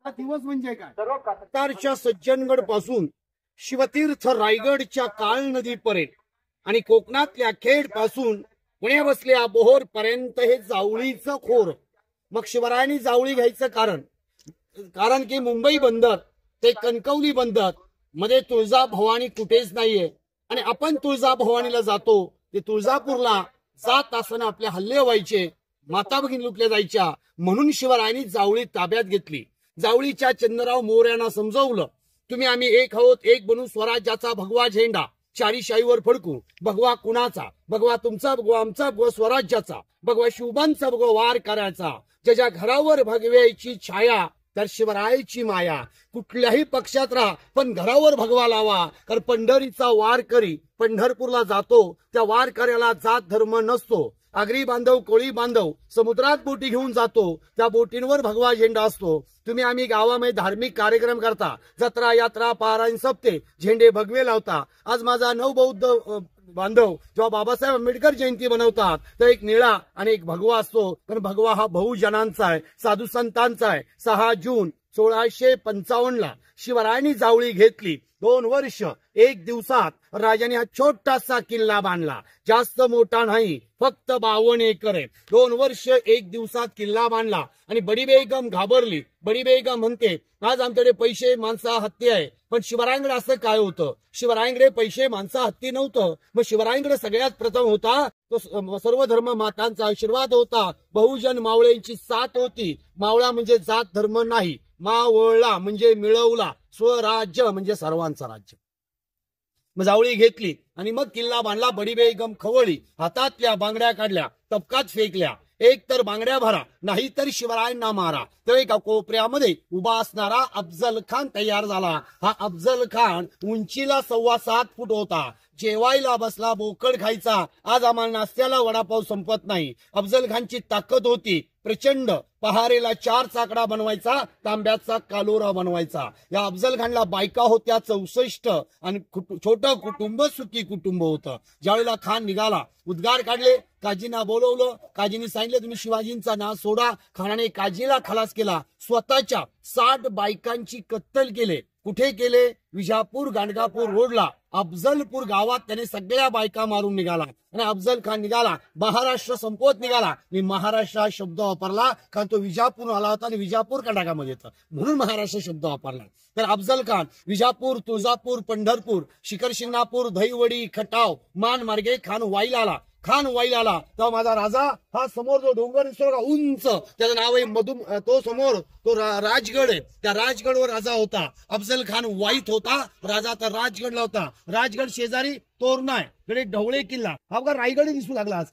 दिवस म्हणजे काय, सातारच्या सज्जनगड पासून शिवतीर्थ रायगडच्या काळ नदीपर्यंत आणि कोकणातल्या खेड पासून पुणे बसल्या बोहोर पर्यंत हे जावळीचं खोर. मग शिवरायांनी जावळी घ्यायचं कारण की मुंबई बंदर ते कणकवली बंदर मध्ये तुळजाभवानी कुठेच नाहीये आणि आपण तुळजाभवानीला जातो. ते तुळजापूरला जात असताना आपले हल्ले व्हायचे, माता भगिनी लुटल्या जायच्या, म्हणून शिवरायांनी जावळी ताब्यात घेतली. जावळीच्या चंद्रराव मोऱ्यांना समजवलं, तुम्ही आम्ही एक आहोत, एक बनून स्वराज्याचा भगवा झेंडा चारीशाहीवर फडकू. भगवा कुणाचा? भगवा तुमचा, भगवा आमचा, भगवा स्वराज्याचा, भगवा शिवबांचा, भगवा वार करायचा. ज्याच्या घरावर भगव्याची छाया तर शिवरायाची माया. कुठल्याही पक्षात राहा पण घरावर भगवा लावा, कारण पंढरीचा वार करी पंढरपूरला जातो. त्या वार कार्याला जात धर्म नसतो. आगरी बांधव, कोळी बांधव समुद्रात बोटी घेऊन जातो, त्या बोटींवर भगवा झेंडा असतो. तुम्ही आम्ही गावामध्ये धार्मिक कार्यक्रम करता, जत्रा यात्रा पारायण सप्ते, झेंडे भगवे लावता. आज माझा नवबौद्ध बांधव जेव्हा बाबासाहेब आंबेडकर जयंती बनवतात तर एक निळा आणि एक भगवा असतो, कारण भगवा हा बहुजनांचा आहे, साधू संतांचा आहे. 6 जून 1655 शिवरायांनी जावळी घेतली. 2 वर्ष 1 दिवसात राजाने हा छोटासा किल्ला बांधला, जास्त मोठा नाही, फक्त 52 एकर आहे. 2 वर्ष 1 दिवसात किल्ला बांधला आणि बडी बेगम घाबरली. बडी बेगम म्हणते, आज आमच्याकडे पैसे माणसा हत्ती आहे. पण शिवरायांकडे असं काय होतं? शिवरायांकडे पैसे माणसा हत्ती नव्हतं. मग शिवरायांकडे सगळ्यात प्रथम होता तो सर्व धर्म मातांचा आशीर्वाद होता. बहुजन मावळ्यांची साथ होती. मावळा म्हणजे जात धर्म नाही, मावळला म्हणजे मिळवला, स्वराज्य म्हणजे सर्वांचं राज्य. मग जावळी घेतली आणि मग किल्ला बांधला. बडी बेगम खवळली, हातातल्या बांगड्या काढल्या, तबकात फेकल्या. एक तर बांगड्या भरा, नाही तर शिवरायांना मारा. तर एका कोपऱ्यामध्ये उभा असणारा अफजल खान तयार झाला. हा अफजल खान उंचीला 7.25 फूट होता. जेवायला बसला बोकड खायचा. आज आम्हाला नाश्त्याला वडापाव संपत नाही. अफजल खानची ताकद होती प्रचंड. पहारेला 4 चाकडा बनवायचा, तांब्याचा कालोरा बनवायचा. या अफजल खानला बायका होत्या 64 आणि छोटं कुटुंब सुखी कुटुंब होतं. ज्यावेळेला खान निघाला, उद्गार काढले, काजींना बोलवलं. काजींनी सांगितलं तुम्ही शिवाजींचा नाव सोडा. खानाने काजीला खलास केला. स्वतःच्या 60 बायकांची कत्तल केले. कुठे केले? विजापूर गाणगापूर रोडला अफजलपूर गावात त्याने सगळ्या बायका मारून निघाला आणि अफजल खान निघाला. महाराष्ट्र संपवत निघाला. मी महाराष्ट्र हा शब्द वापरला कारण तो विजापूर आला होता आणि विजापूर कर्नाटकामध्ये येतं, म्हणून महाराष्ट्र शब्द वापरला. तर अफजल खान विजापूर, तुळजापूर, पंढरपूर, शिखर शिंगणापूर, दहीवडी, खटाव, मान मार्गे खान वाईला आला. खान वाईला आला तेव्हा माझा राजा हा समोर जो डोंगर दिसतो का उंच, त्याचं नाव आहे मधुम, तो समोर तो राजगड आहे. त्या राजगडवर राजा होता. अफजल खान वाईत होता, राजा तर राजगडला होता. राजगड शेजारी तोरणा आहे, कडे ढवळे किल्ला. हा बघा रायगड दिसू लागला. आज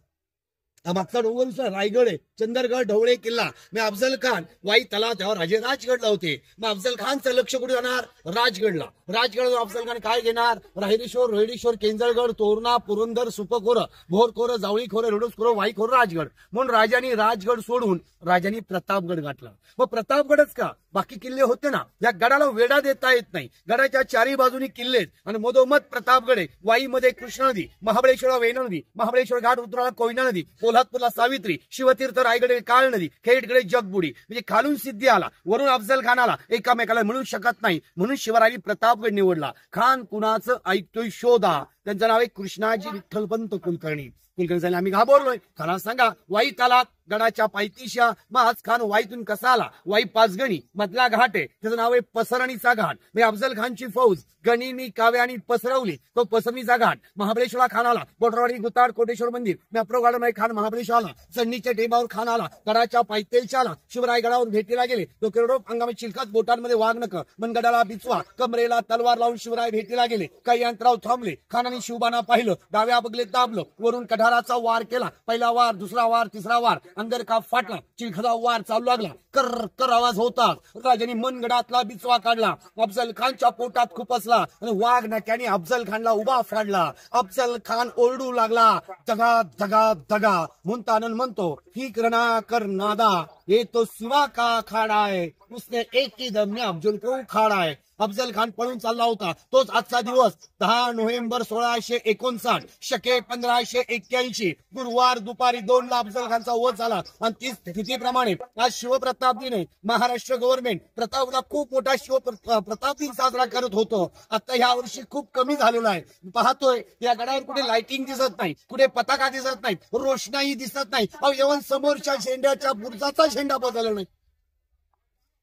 मागचा डोंगर दिसतो रायगड आहे, चंदरगड, ढवळे किल्ला. मी अफजल खान वाईत आला तेव्हा राजे राजगडला होते. मग अफजल खानचं लक्ष कुठे जाणार? राजगडला. राजगडवर अफजल खान काय घेणार? राहिरेश्वर, रोहिडेश्वर, केंजळगड, तोरणा, पुरंदर, सुपखोरं, भोरखोरं, जावळीखोरं, रोडसखोरं, वाईखोरं, राजगड. म्हणून राजांनी राजगड सोडून राजांनी प्रतापगड गाठला. मग प्रतापगडच का, बाकी किल्ले होते ना. या गडाला वेढा देता येत नाही. गडाच्या 4ही बाजूनी किल्ले आणि मधोमध प्रतापगड आहे. वाईमध्ये कृष्णा नदी, महाबळेश्वरला वेणा नदी, महाबळेश्वर घाट उतराला कोयना नदी, कोल्हापूरला सावित्री, शिवतीर्थ रायगड काळ नदी, खेडकडे जगबुडी. म्हणजे खालून सिद्धी आला, वरून अफजल खान आला. एकामेकाला मिळू शकत नाही, म्हणून शिवरायांनी प्रतापगड निवडला. खान कुणाचं ऐकतोय शोधा. त्यांचं नाव आहे कृष्णाजी विठ्ठलपंत कुलकर्णी. कुलकर्णी आम्ही घाबरलोय. खाना सांगा वाईत आलात गडाच्या पायथीशा. मग आज खान वाईतून कसा आला? वाई 5 गणी मधला घाट आहे, त्याचं नाव आहे पसरणीचा घाट. मी अफजल खानची फौज गणीनी काव्यानी पसरवली, तो पसरणीचा घाट. महाबळेश्वरला खान आला, बोटरवाडी, गुताड, कोटेश्वर मंदिर, मॅप्रो गार्डन खान महाबळेश्वर आला. चढणीच्या टेबावर खान आला, गडाच्या पायथ्याशी आला. शिवराय गडावर भेटीला गेले. तो किरडो अंगामध्ये चिलखत, बोटांमध्ये वाघनख, मनगडाला बिचवा, कमरेला तलवार लावून शिवराय भेटीला गेले. काही अंतराव थांबले. खानाने शिवबाना पाहिलं, डाव्या बगलेत दाबलं, वरून कठाराचा वार केला. पहिला वार, दुसरा वार, तिसरा वार. अंदर का फाटला, चिलखता वार चालू लागला. कर कर आवाज होता. राजाने मनगडातला बिचवा काढला. अफजल खानच्या पोटात खुपसला आणि वाघ नक्याने अफजल खानला उभा फाडला. अफजल खान ओरडू लागला, दगा दगा दगा. म्हणताना म्हणतो, ही रणा कर नादा, ये तो सिवा का अखाड़ा है, उसने एक ही दम में अफजल को उखाड़ा है. अफजल खान पळून चालला होता. तोच आजचा दिवस 10 नोव्हेंबर 1659 शके 1581 गुरुवार दुपारी 2ला अफजल खानचा वध झाला. आणि तीच तिथीप्रमाणे आज शिवप्रताप दिने महाराष्ट्र गव्हर्नमेंट प्रतापला खूप मोठा प्रताप दिन साजरा करत होतो. आता ह्या वर्षी खूप कमी झालेला आहे. पाहतोय या गडावर कुठे लाइटिंग दिसत नाही, कुठे पताका दिसत नाही, रोषणाई दिसत नाही. इव्हन समोरच्या झेंड्याच्या बुरजाचा झेंडा बदलला नाही.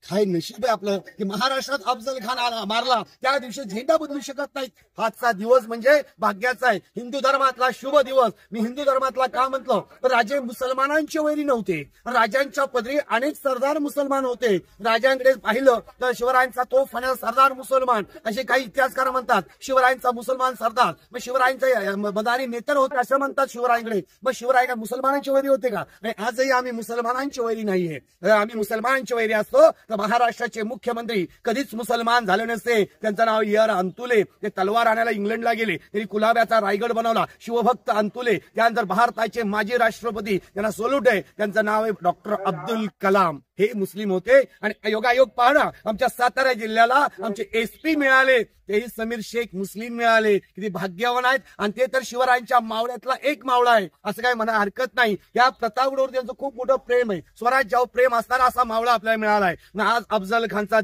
काय नशीब आहे आपलं की महाराष्ट्रात अफजल खान आला मारला त्या दिवशी झेंडा बदलू शकत नाही. आजचा दिवस म्हणजे भाग्याचा आहे. हिंदू धर्मातला शुभ दिवस. मी हिंदू धर्मातला का म्हटलं तर राजे मुसलमानांचे वैरी नव्हते. राजांच्या पदरी अनेक सरदार मुसलमान होते. राजांकडे पाहिलं तर शिवरायांचा तो फणस सरदार मुसलमान असे काही इतिहासकार म्हणतात. शिवरायांचा मुसलमान सरदार मग शिवरायांचे मदारी नेतर होते असं म्हणतात शिवरायांकडे. मग शिवराय का मुसलमानांचे वैरी होते का? आजही आम्ही मुसलमानांचे वैरी नाहीये. आम्ही मुसलमानांचे वैरी असतो तर महाराष्ट्राचे मुख्यमंत्री कधीच मुसलमान झाले नसते. त्यांचं नाव यर अंतुले. ते तलवार आणायला इंग्लंडला गेले, त्यांनी कुलाब्याचा रायगड बनवला. शिवभक्त अंतुले. त्यानंतर भारताचे माजी राष्ट्रपती त्यांना सोल्यूट आहे, त्यांचं नाव आहे डॉक्टर अब्दुल कलाम. हे मुस्लिम होते. आणि योगायोग पाहणं आमच्या सातारा जिल्ह्याला आमचे एसपी मिळाले तेही समीर शेख मुस्लिम मिळाले. किती भाग्यवान आहेत. आणि ते तर शिवरायांच्या मावळ्यातला एक मावळा आहे असं काही म्हणा हरकत नाही. या प्रतापगडावर त्यांचं खूप मोठं प्रेम आहे. स्वराज्यावर प्रेम असताना असा मावळा आपल्याला मिळालाय. आज अफजल खानचा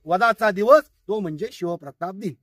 वधाचा दिवस तो म्हणजे शिवप्रताप दिन.